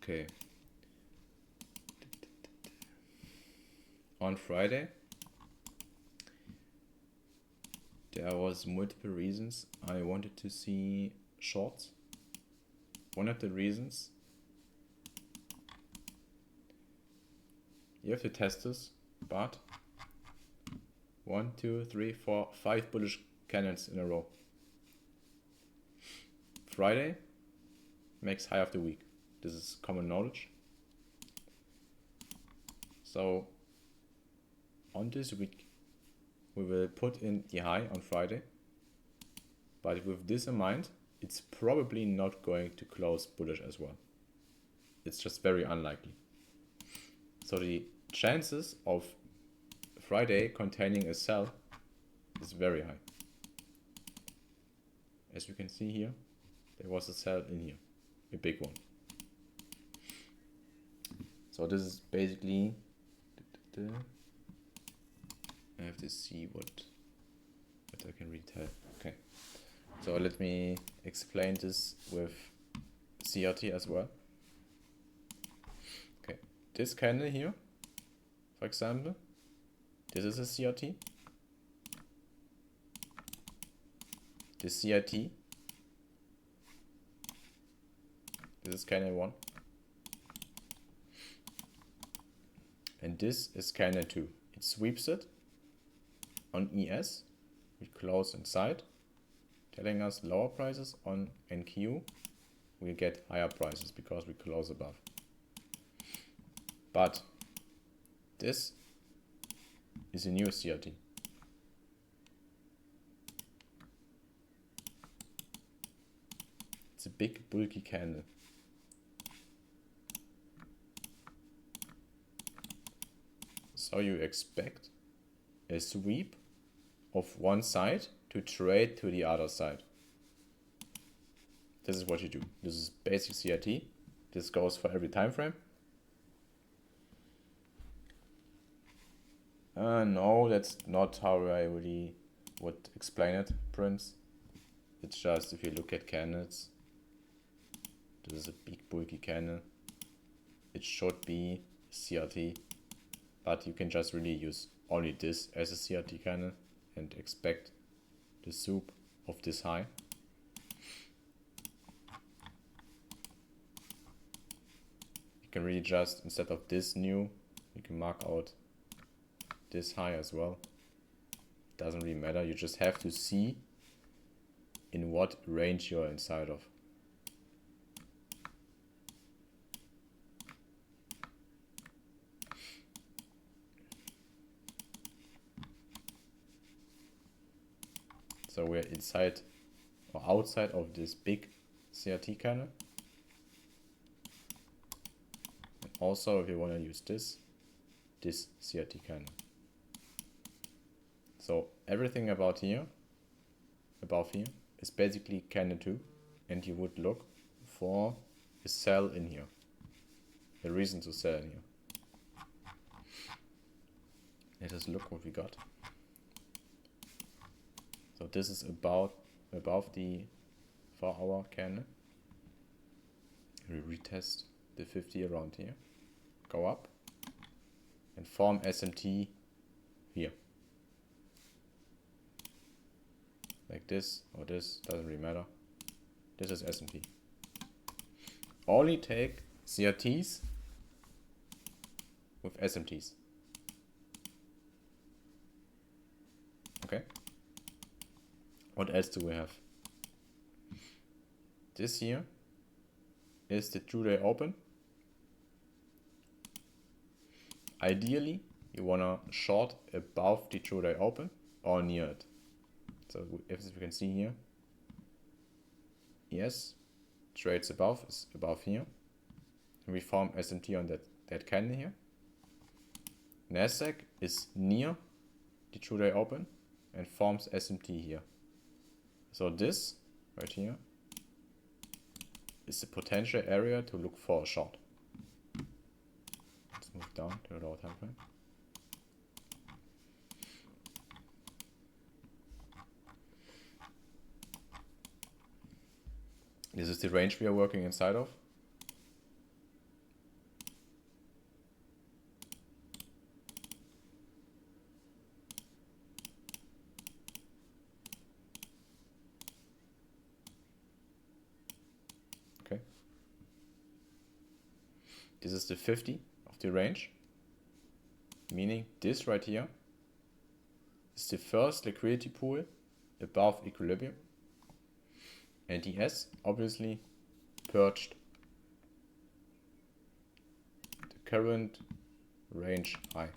Okay. On Friday, there was multiple reasons I wanted to see shorts. One of the reasons, you have to test this, but 1, 2, 3, 4, 5 bullish candles in a row. Friday makes high of the week. This is common knowledge. So on this week, we will put in the high on Friday. But with this in mind, it's probably not going to close bullish as well. It's just very unlikely. So the chances of Friday containing a sell is very high. As you can see here, there was a sell in here, a big one. So this is basically, I have to see what I can retell. Okay, so let me explain this with CRT as well. Okay, this candle here, for example, this is a CRT. This CRT, this is candle 1. And this is candle 2. It sweeps it on ES. We close inside, telling us lower prices on NQ. We get higher prices because we close above. But this is a new CRT. It's a big bulky candle. So you expect a sweep of one side to trade to the other side. This is what you do. This is basic CRT. This goes for every time frame. No, that's not how I really would explain it, Prince. It's just if you look at candles, this is a big bulky candle. It should be CRT, but you can just really use only this as a CRT candle and expect the soup of this high. You can really just, instead of this new, you can mark out this high as well. Doesn't really matter, you just have to see in what range you're inside of. So we're inside or outside of this big CRT candle. And also if you want to use this CRT candle. So everything above here is basically candle 2, and you would look for a sell in here. A reason to sell in here. Let us look what we got. So this is above the 4-hour candle. We retest the 50 around here, go up and form SMT here. Like this or this, doesn't really matter. This is SMT. Only take CRTs with SMTs. Okay. What else do we have? This here is the 2-day open. Ideally, you wanna short above the 2-day open or near it. So as you can see here, yes, trades above is above here. And we form SMT on that candle here. Nasdaq is near the 2-day open and forms SMT here. So this right here is the potential area to look for a short. Let's move down to the lower time frame. This is the range we are working inside of. This is the 50 of the range, meaning this right here is the first liquidity pool above equilibrium, and the S obviously purged the current range high.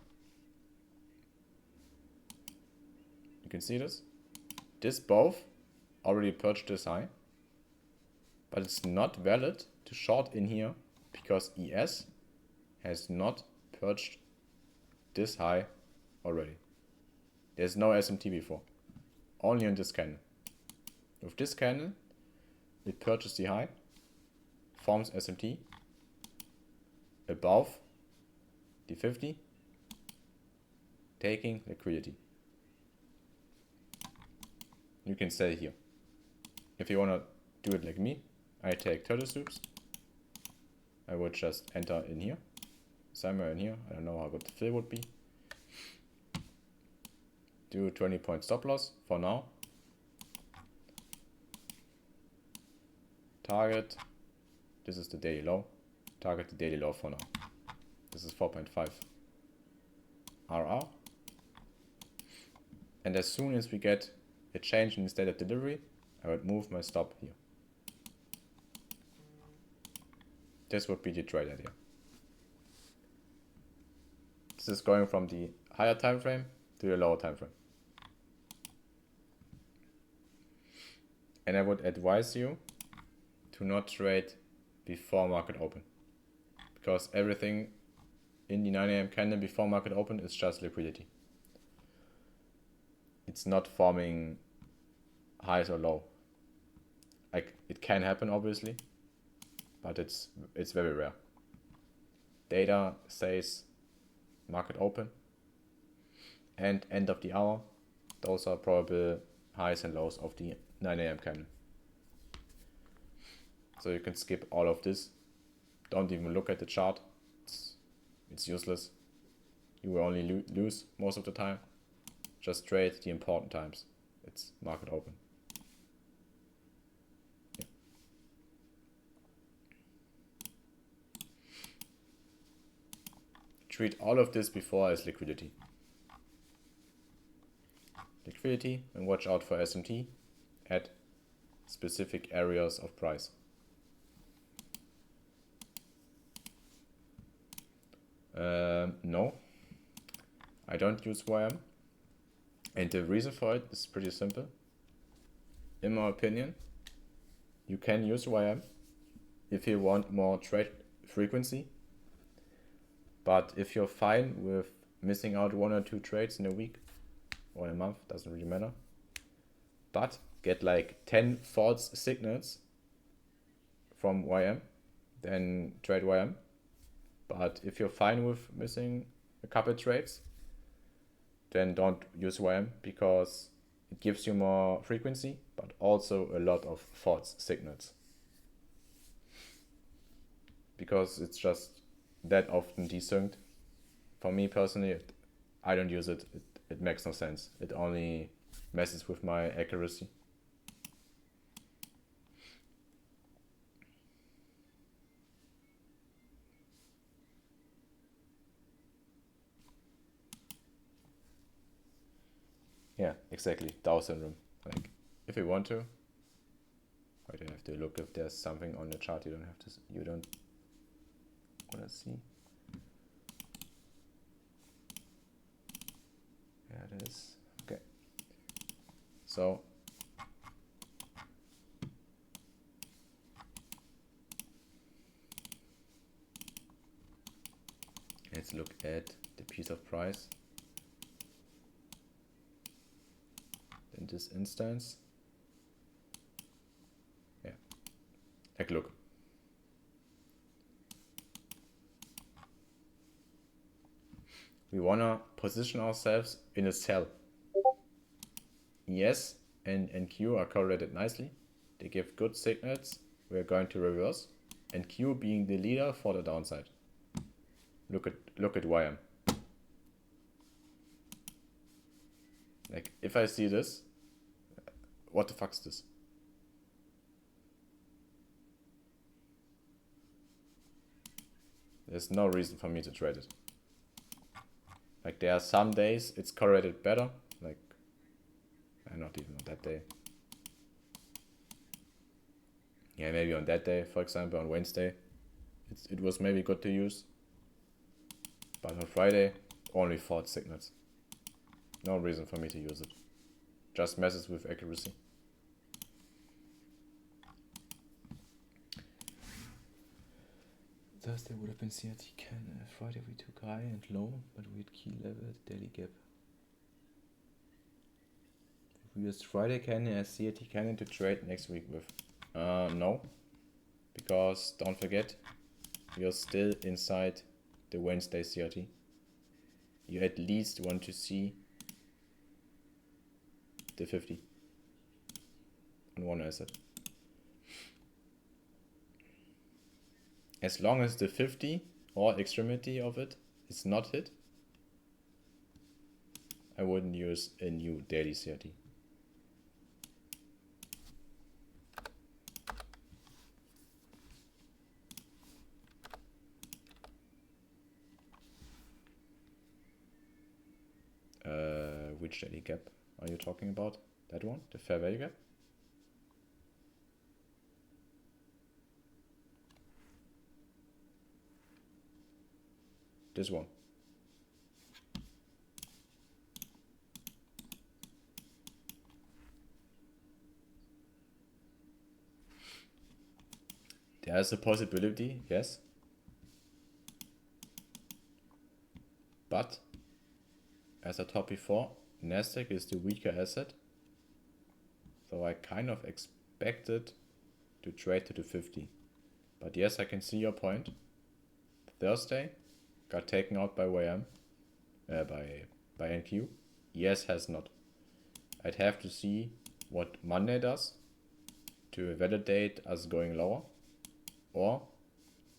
You can see this. This both already purged this high, but it's not valid to short in here because ES has not purged this high already. There's no SMT before, only on this candle. With this candle, it purges the high, forms SMT above the 50, taking liquidity. You can sell here. If you want to do it like me, I take turtle soups. I would just enter in here, somewhere in here. I don't know how good the fill would be. Do 20-point stop loss for now. Target, this is the daily low. Target the daily low for now. This is 4.5 RR. And as soon as we get a change in the state of delivery, I would move my stop here. This would be the trade idea. This is going from the higher time frame to the lower time frame. And I would advise you to not trade before market open, because everything in the 9 AM candle before market open is just liquidity. It's not forming highs or low. Like, it can happen obviously, but it's very rare. Data says market open and end of the hour. Those are probable highs and lows of the 9 AM candle. So you can skip all of this. Don't even look at the chart. It's useless. You will only lose most of the time. Just trade the important times. It's market open. Yeah. Treat all of this before as liquidity. Liquidity, and watch out for SMT at specific areas of price. No, I don't use YM, and the reason for it is pretty simple. In my opinion, you can use YM if you want more trade frequency, but if you're fine with missing out 1 or 2 trades in a week or in a month, doesn't really matter, but get like 10 false signals from YM, then trade YM. But if you're fine with missing a couple trades, then don't use YM, because it gives you more frequency, but also a lot of false signals. Because it's just that often desynced. For me personally, I don't use it. It makes no sense. It only messes with my accuracy. Yeah, exactly. DAO syndrome. Like, if you want to, wait, I have to look if there's something on the chart you don't want to see. Yeah, it is. Okay. So, let's look at the piece of price. In this instance, yeah, like look, we wanna position ourselves in a sell. ES and Q are correlated nicely. They give good signals. We're going to reverse, and Q being the leader for the downside. Look at YM. Like, if I see this, what the fuck's this? There's no reason for me to trade it. Like there are some days it's correlated better, like not even on that day. Yeah, maybe on that day, for example, on Wednesday, it was maybe good to use. But on Friday, only 4 signals. No reason for me to use it. Just messes with accuracy. Thursday would have been CRT can. Friday we took high and low, but we had key level at daily gap. If we used Friday candle as CRT candle to trade next week with. No. Because don't forget, you're still inside the Wednesday CRT. You at least want to see the 50 on one asset. As long as the 50 or extremity of it is not hit, I wouldn't use a new daily CRT. Which daily gap are you talking about? That one? The fair value gap? This one. There's a possibility, yes. But, as I thought before, Nasdaq is the weaker asset. So I kind of expected to trade to the 50. But yes, I can see your point. Thursday got taken out by WM, by NQ. Yes, has not. I'd have to see what Monday does to validate us going lower or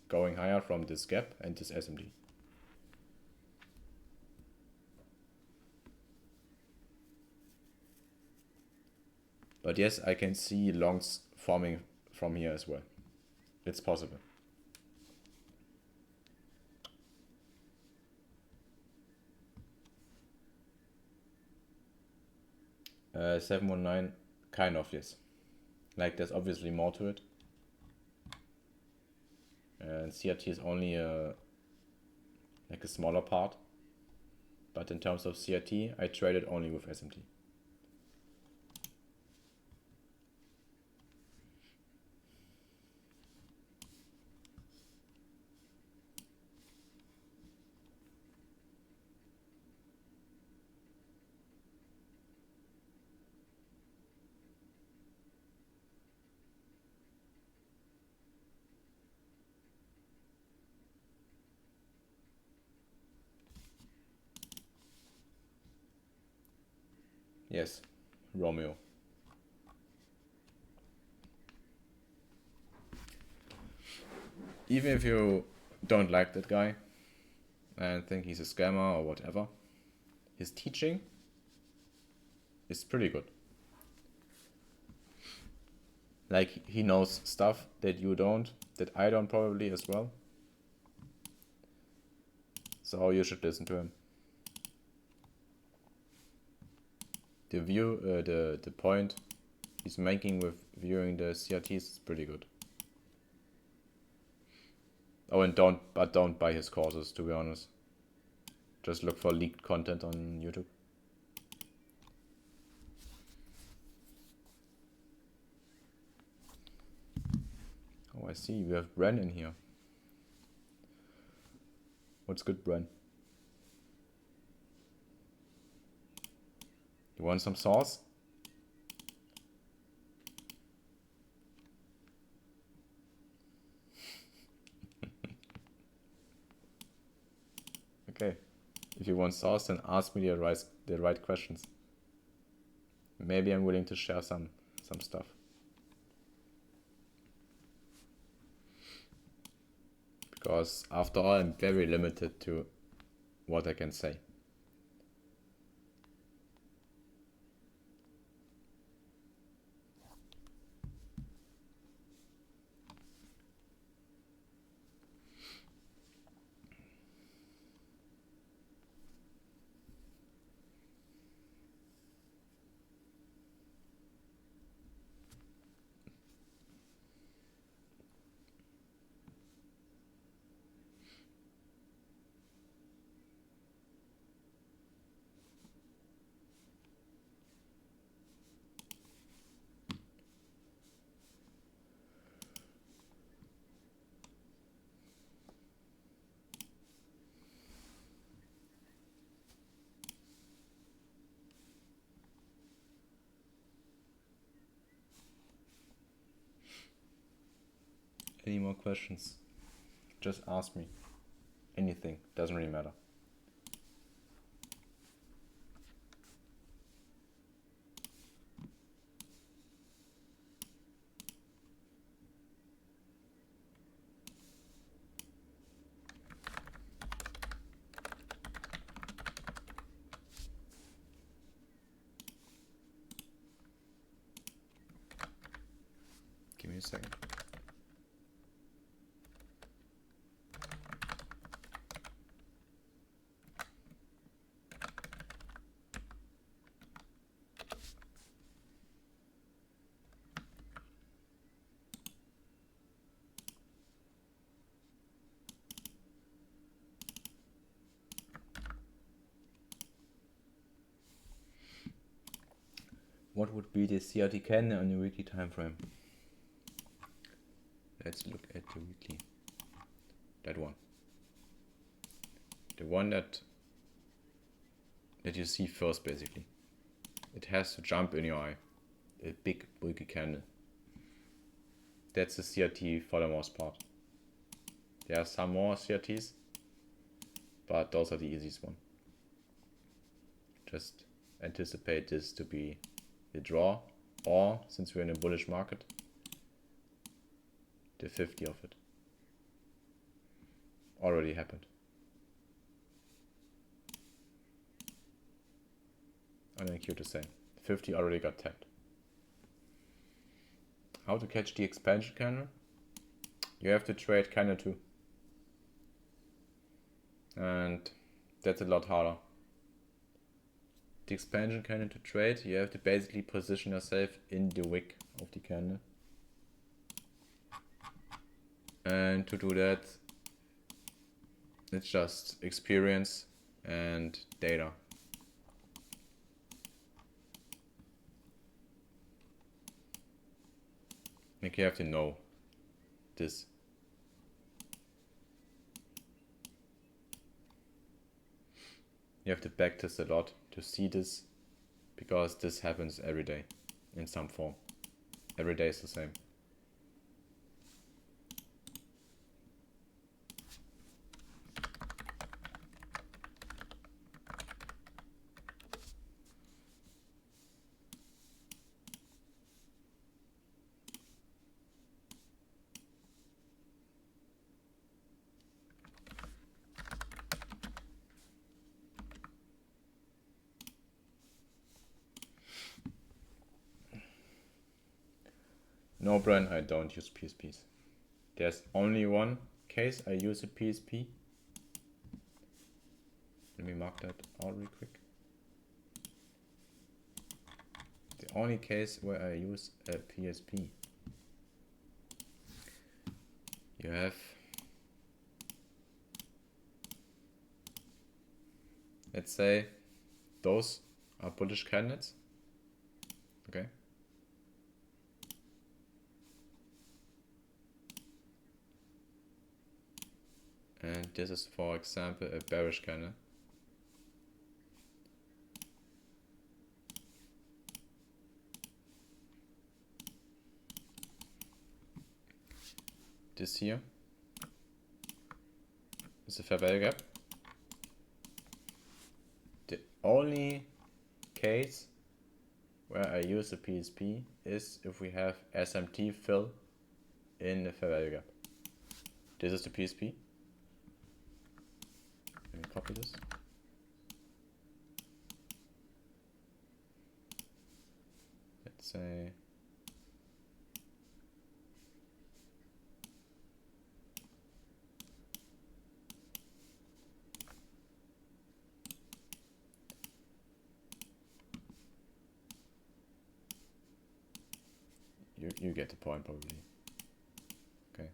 going higher from this gap and this SMT. But yes, I can see longs forming from here as well. It's possible. Uh, 719, kind of, yes. Like there's obviously more to it. And CRT is only like a smaller part. But in terms of CRT, I traded only with SMT. Yes, Romeo. Even if you don't like that guy and think he's a scammer or whatever, his teaching is pretty good. Like he knows stuff that you don't, that I don't probably as well. So you should listen to him. The point he's making with viewing the CRTs is pretty good. Oh, and don't buy his courses, to be honest. Just look for leaked content on YouTube. Oh, I see. We have Bren in here. What's good, Bren? You want some sauce? Okay. If you want sauce, then ask me the right questions. Maybe I'm willing to share some stuff. Because after all, I'm very limited to what I can say. any more questions, just ask me. Anything, doesn't really matter. Give me a second. What would be the CRT candle on your weekly time frame? Let's look at the weekly. That one. The one that you see first, basically. It has to jump in your eye. A big bulky candle. That's the CRT for the most part. There are some more CRTs, but those are the easiest one. Just anticipate this to be the draw, or since we're in a bullish market, the 50 of it. Already happened. And then Q to say 50 already got tapped. How to catch the expansion candle? You have to trade candle 2. And that's a lot harder. The expansion candle to trade, you have to basically position yourself in the wick of the candle. And to do that, it's just experience and data. Like you have to know this. You have to backtest a lot to see this, because this happens every day in some form. Every day is the same. No, Brian, I don't use PSPs. There's only one case I use a PSP. Let me mark that out real quick. The only case where I use a PSP. You have, let's say, those are bullish candidates. Okay. And this is, for example, a bearish candle. This here is a fair value gap. The only case where I use a PSP is if we have SMT fill in the fair value gap. This is the PSP. Let me copy this. Let's say you get the point probably. Okay,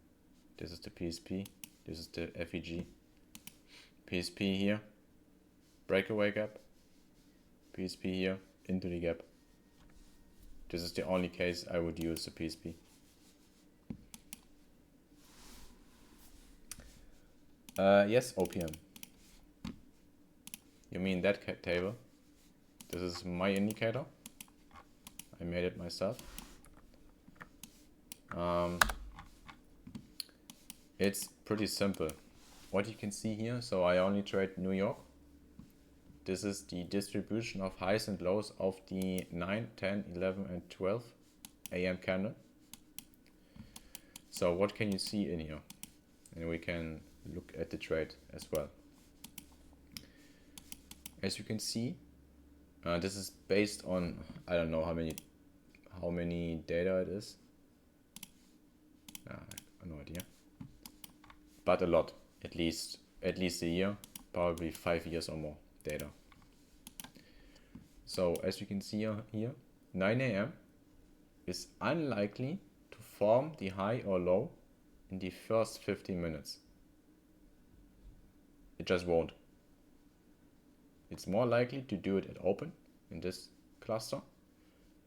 this is the PSP, this is the FEG. PSP here, breakaway gap, PSP here, into the gap. This is the only case I would use the PSP. Yes, OPM. You mean that table? This is my indicator. I made it myself. It's pretty simple. What you can see here, so I only trade New York. This is the distribution of highs and lows of the 9, 10, 11 and 12 AM candle. So what can you see in here? And we can look at the trade as well. As you can see, this is based on, I don't know how many data it is. I have no idea. But a lot, at least a year, probably 5 years or more data. So as you can see here, 9 AM is unlikely to form the high or low in the first 15 minutes. It just won't. It's more likely to do it at open in this cluster,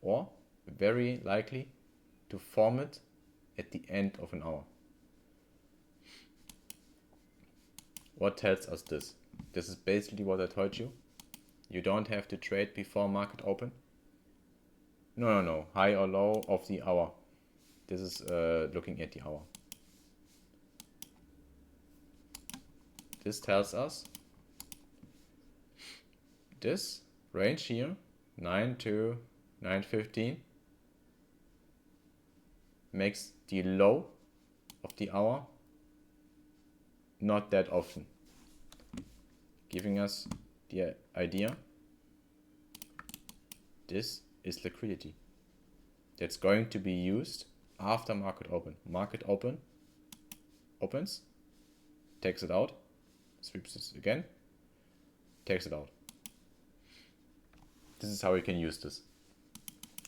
or very likely to form it at the end of an hour. What tells us this? This is basically what I told you. You don't have to trade before market open. No. High or low of the hour. This is looking at the hour. This tells us this range here, 9 to 9:15, makes the low of the hour not that often, giving us the idea this is liquidity that's going to be used after market open. Market opens, takes it out, sweeps it again, takes it out. This is how we can use this.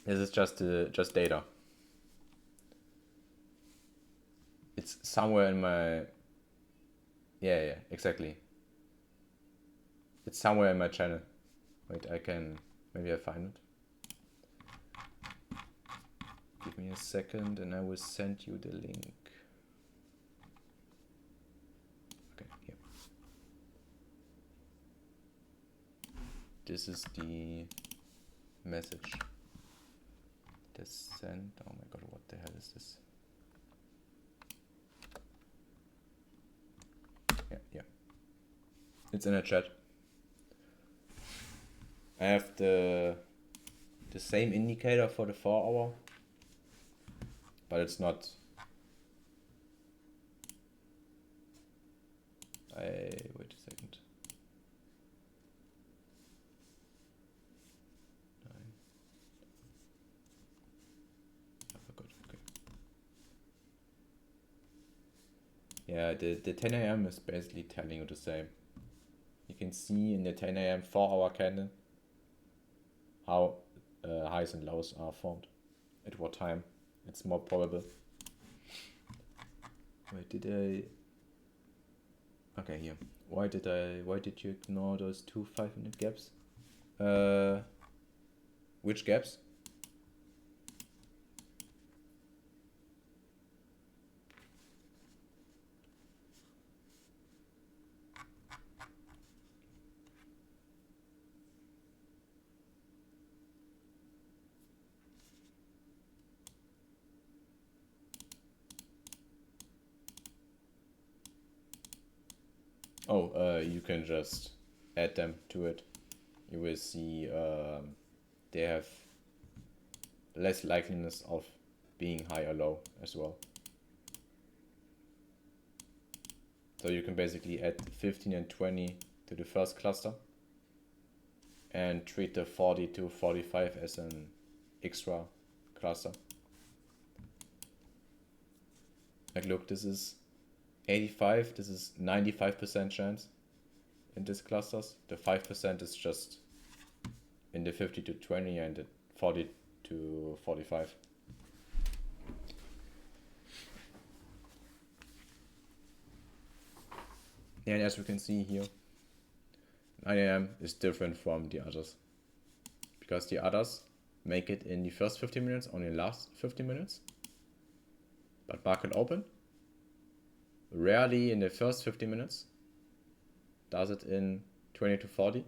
This is just data. It's somewhere in my yeah, exactly. It's somewhere in my channel. Wait, maybe I find it. Give me a second and I will send you the link. Okay, here. This is the message that's sent. Oh my god, what the hell is this? Yeah. It's in a chat. I have the same indicator for the 4 hour, but it's not. Wait a second. 9. I forgot. Okay. Yeah, the 10 AM is basically telling you the same. You can see in the 10 AM 4 hour candle how highs and lows are formed, at what time it's more probable. Wait, okay, here. Why did you ignore those 2 5-minute gaps? Which gaps? You can just add them to it. You will see they have less likeliness of being high or low as well. So you can basically add 15 and 20 to the first cluster and treat the 40 to 45 as an extra cluster. Like look, this is 85, this is 95% chance in these clusters. The 5% is just in the 50 to 20 and the 40 to 45. And as we can see here, 9 AM is different from the others, because the others make it in the first 15 minutes, only the last 15 minutes. But market open, rarely in the first 15 minutes, does it in 20 to 40,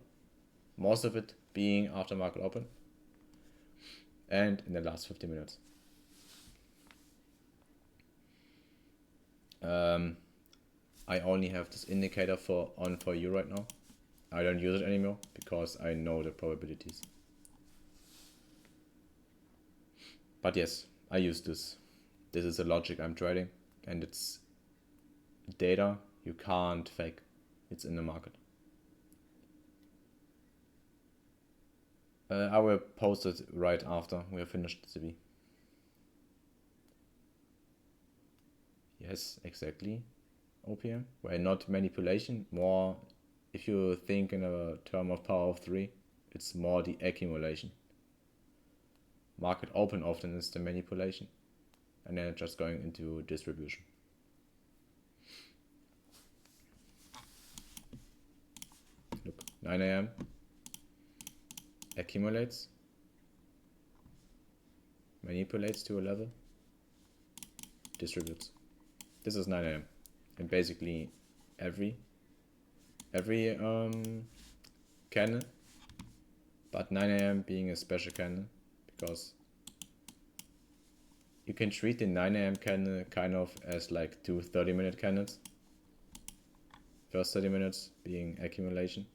most of it being after market open, and in the last 50 minutes. I only have this indicator on for you right now. I don't use it anymore because I know the probabilities. But yes, I use this. This is the logic I'm trading, and it's data you can't fake. It's in the market. I will post it right after we have finished the CB. Yes, exactly. OPM, where not manipulation, more if you think in a term of power of 3, it's more the accumulation. Market open often is the manipulation, and then just going into distribution. Look, 9 a.m. accumulates, manipulates to a level, distributes. This is 9 a.m. and basically every candle, but 9 a.m. being a special candle because you can treat the 9 a.m. candle kind of as like two 30-minute candles. First 30 minutes being accumulation,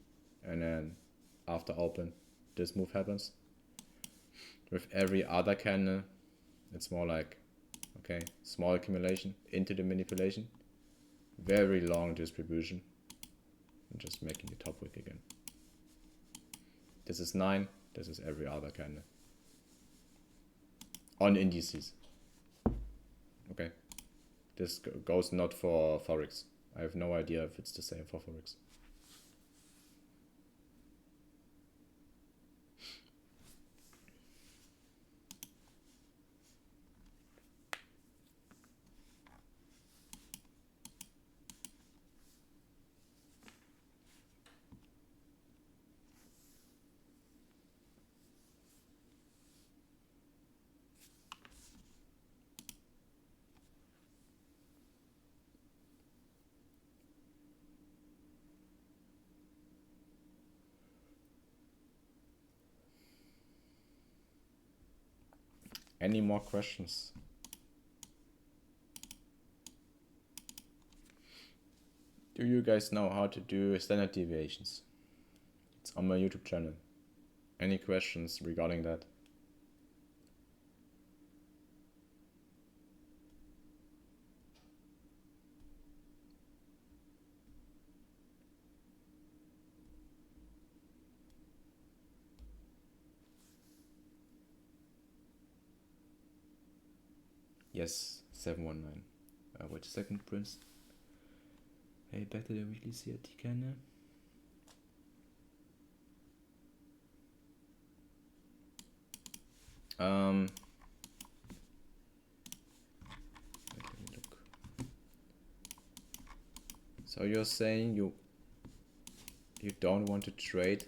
and then after open this move happens. With every other candle it's more like, okay, small accumulation into the manipulation, very long distribution, and just making the top wick again. This is 9, this is every other candle on indices. Okay, this goes not for Forex. I have no idea if it's the same for Forex. Any more questions? Do you guys know how to do standard deviations? It's on my YouTube channel. Any questions regarding that? Yes, 719. Wait a second, Prince. Hey, back to the weekly CRT candle. Let me look. So you're saying you don't want to trade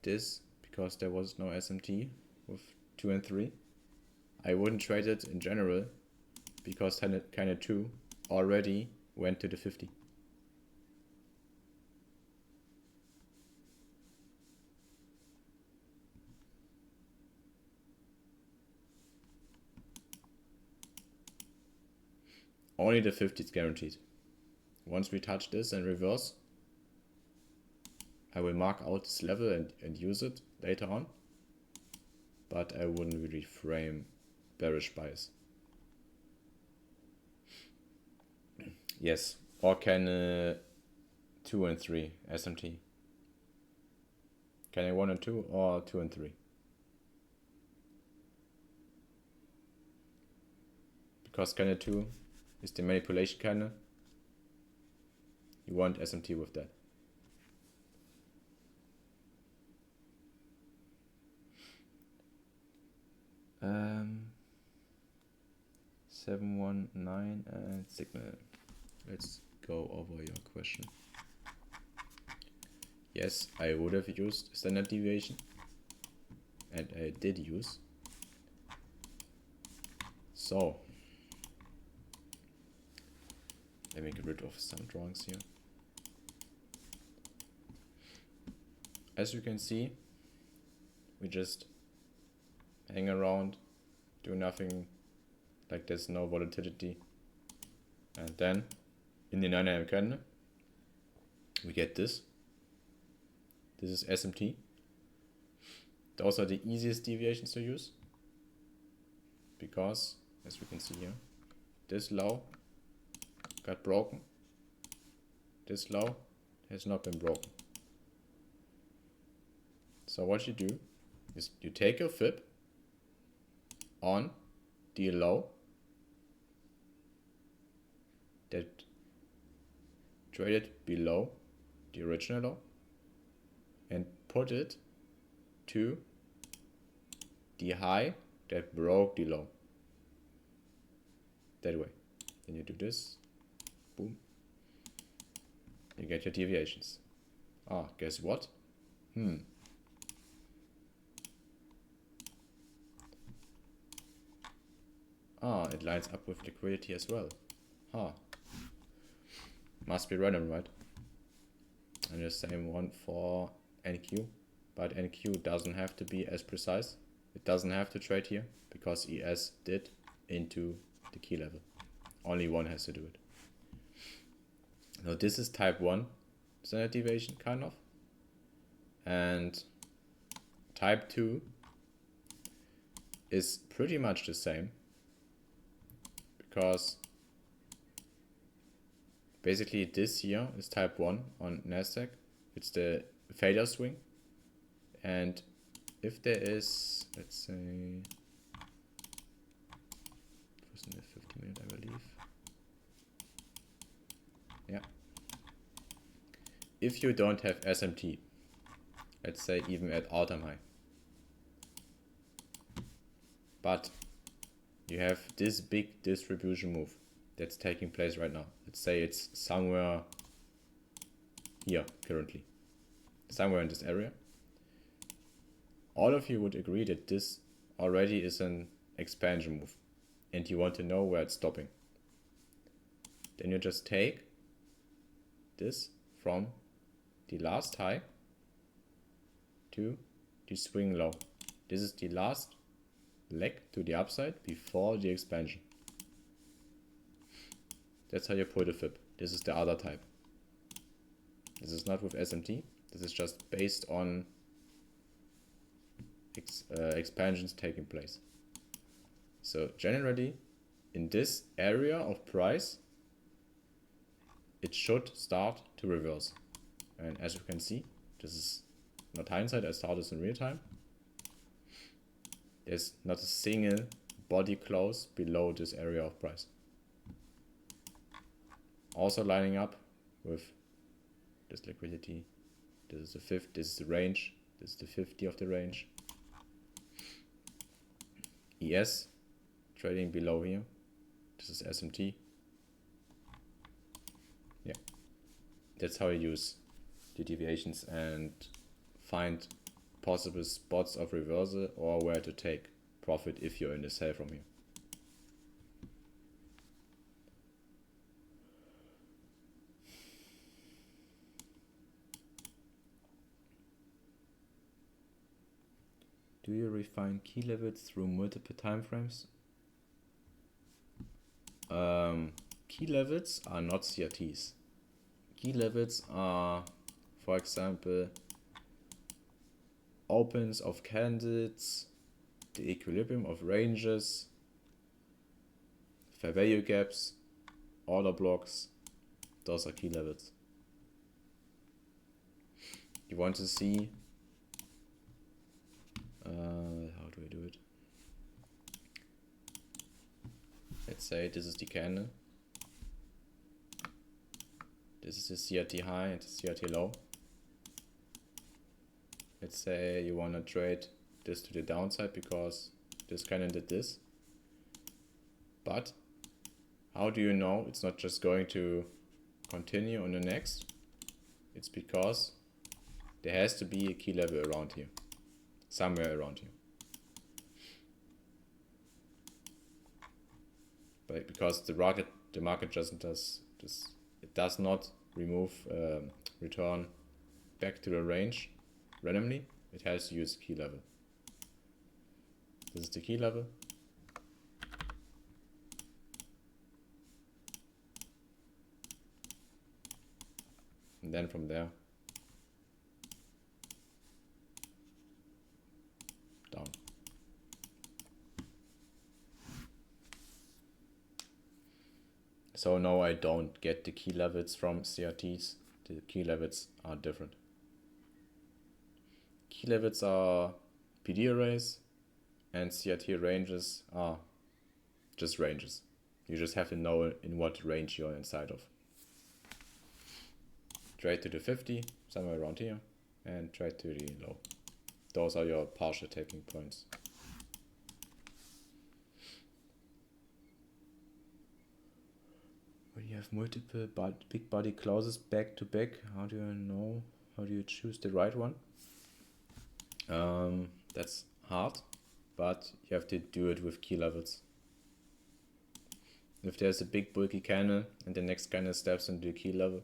this because there was no SMT with 2 and 3? I wouldn't trade it in general because kind of 2 already went to the 50. Only the 50 is guaranteed. Once we touch this and reverse, I will mark out this level and use it later on, but I wouldn't really frame bearish bias. Yes, or can 2 and 3 SMT. Can I 1 and 2 or 2 and 3? Because candle 2 is the manipulation candle. You want SMT with that. Um, 719 and signal. Let's go over your question. Yes, I would have used standard deviation, and I did use. So let me get rid of some drawings here. As you can see, we just hang around, do nothing, like there's no volatility, and then in the 9 AM candle we get this. This is SMT. Those are the easiest deviations to use because, as we can see here, this low got broken. This low has not been broken. So what you do is you take your fib on the low that traded below the original low and put it to the high that broke the low. That way. Then you do this, boom. You get your deviations. Ah, guess what? Ah, it lines up with liquidity as well. Must be random, right? And the same one for NQ, but NQ doesn't have to be as precise. It doesn't have to trade here because ES did into the key level. Only one has to do it. Now this is type 1 standard deviation, kind of. And type 2 is pretty much the same because basically this here is type 1 on NASDAQ. It's the failure swing. And if there is, let's say, it was in the 50-minute, I believe. Yeah. If you don't have SMT, let's say even at all-time high, but you have this big distribution move that's taking place right now. Let's say it's somewhere here currently, somewhere in this area. All of you would agree that this already is an expansion move and you want to know where it's stopping. Then you just take this from the last high to the swing low. This is the last leg to the upside before the expansion. That's how you put a fib. This is the other type. This is not with SMT. This is just based on expansions taking place. So generally, in this area of price, it should start to reverse. And as you can see, this is not hindsight, I saw this in real time. There's not a single body close below this area of price. Also lining up with this liquidity. This is the 50, this is the range, this is the 50 of the range. ES trading below here. This is SMT. Yeah, that's how you use the deviations and find possible spots of reversal or where to take profit if you're in the sell from here. Do you refine key levels through multiple time frames? Key levels are not CRTs. Key levels are, for example, opens of candles, the equilibrium of ranges, fair value gaps, order blocks. Those are key levels. You want to see how do I do it? Let's say this is the candle. This is the CRT high and the CRT low. Let's say you want to trade this to the downside because this candle did this. But how do you know it's not just going to continue on the next? It's because there has to be a key level around here. Somewhere around here. But because the market just does this, it does not return back to the range randomly. It has to use key level. This is the key level. And and then from there down. So no, I don't get the key levels from CRTs. The key levels are different. Key levels are PD arrays, and CRT ranges are just ranges. You just have to know in what range you're inside of. Trade to the 50, somewhere around here, and trade to the low. Those are your partial taking points. When you have multiple big body clauses back to back, how do you know? How do you choose the right one? That's hard, but you have to do it with key levels. If there's a big bulky candle and the next candle steps into the key level,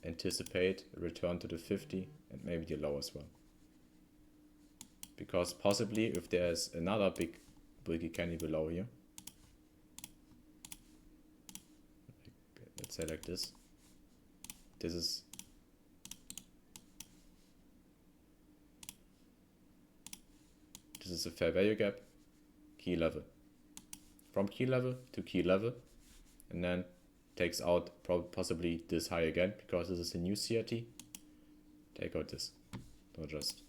anticipate a return to the 50 and maybe the low as well. Because possibly if there's another big bulky candle below here, let's say like this, this is a fair value gap, key level. From key level to key level, and then takes out possibly this high again, because this is a new CRT. Take out this. Don't just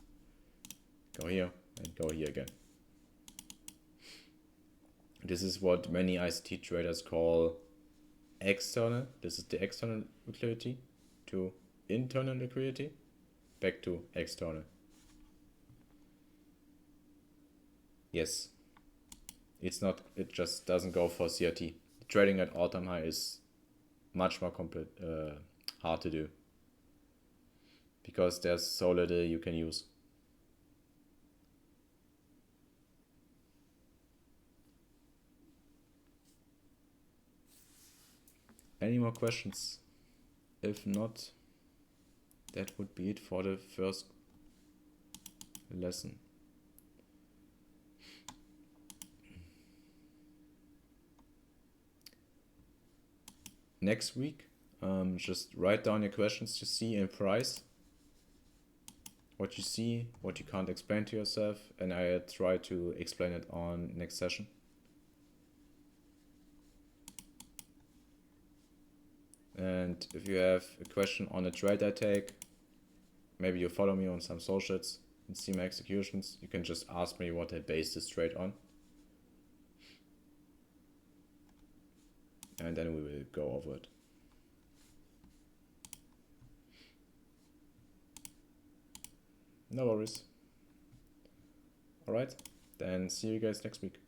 go here and go here again. This is what many ICT traders call external. This is the external liquidity to internal liquidity, back to external. Yes, it's not, it just doesn't go for CRT. Trading at all-time high is much more hard to do, because there's so little you can use. Any more questions? If not, that would be it for the first lesson. Next week, just write down your questions to see in price, what you see, what you can't explain to yourself, and I try to explain it on next session. And if you have a question on a trade I take, maybe you follow me on some socials and see my executions, you can just ask me what I base this trade on. And then we will go over it. No worries. Alright, then see you guys next week.